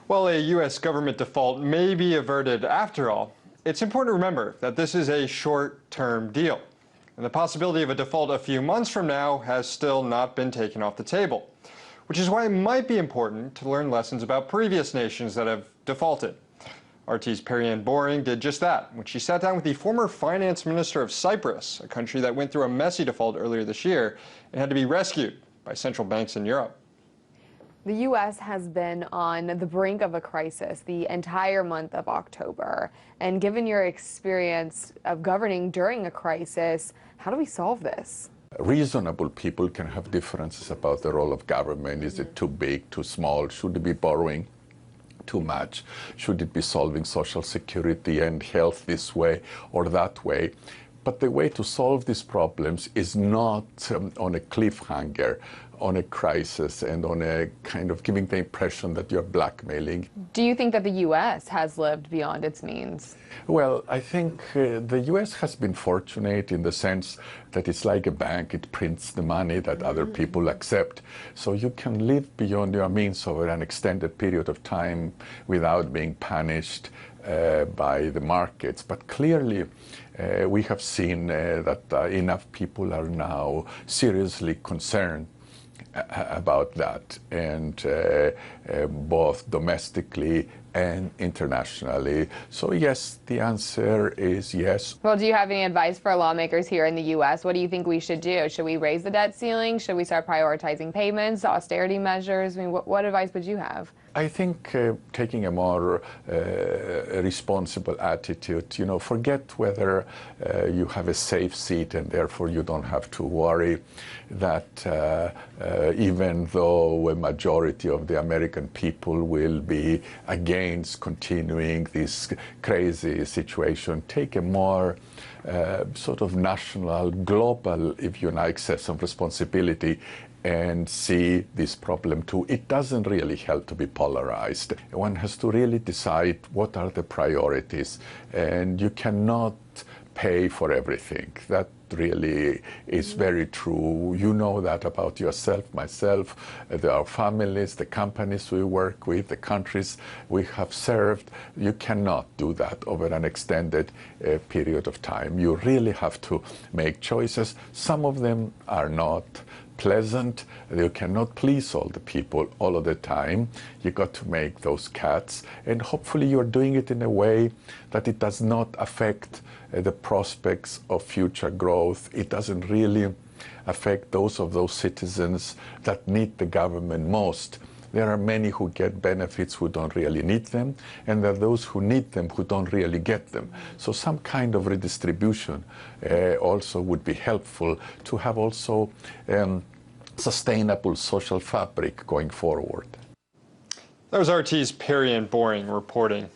While a U.S. government default may be averted after all, it's important to remember that this is a short-term deal, and the possibility of a default a few months from now has still not been taken off the table, which is why it might be important to learn lessons about previous nations that have defaulted. RT's Perianne did just that when she sat down with the former finance minister of Cyprus, a country that went through a messy default earlier this year and had to be rescued by central banks in Europe. The U.S. has been on the brink of a crisis the entire month of October. And given your experience of governing during a crisis, how do we solve this? Reasonable people can have differences about the role of government. Is it too big, too small? Should it be borrowing too much? Should it be solving social security and health this way or that way? But the way to solve these problems is not on a cliffhanger, on a crisis, and on a kind of giving the impression that you're blackmailing. Do you think that the U.S. has lived beyond its means? Well, I think the U.S. has been fortunate in the sense that it's like a bank. It prints the money that other people accept. So you can live beyond your means over an extended period of time without being punished by the markets. But clearly, we have seen that enough people are now seriously concerned about that, and both domestically and internationally. So yes, the answer is yes. Well, do you have any advice for lawmakers here in the U.S.? What do you think we should do? Should we raise the debt ceiling? Should we start prioritizing payments, austerity measures? I mean, what advice would you have? I think taking a more responsible attitude, forget whether you have a safe seat and therefore you don't have to worry that even though a majority of the American people will be against continuing this crazy situation, take a more sort of national, global, if you like, sense of responsibility and see this problem too. It doesn't really help to be polarized. One has to really decide what are the priorities, and you cannot pay for everything. That really is very true. You know that about yourself, myself, our families, the companies we work with, the countries we have served. You cannot do that over an extended period of time. You really have to make choices. Some of them are not pleasant. You cannot please all the people all of the time. You got to make those cuts, and hopefully you're doing it in a way that it does not affect the prospects of future growth. It doesn't really affect those citizens that need the government most. There are many who get benefits who don't really need them, and there are those who need them who don't really get them. So some kind of redistribution also would be helpful to have also sustainable social fabric going forward. That was RT's Perianne reporting.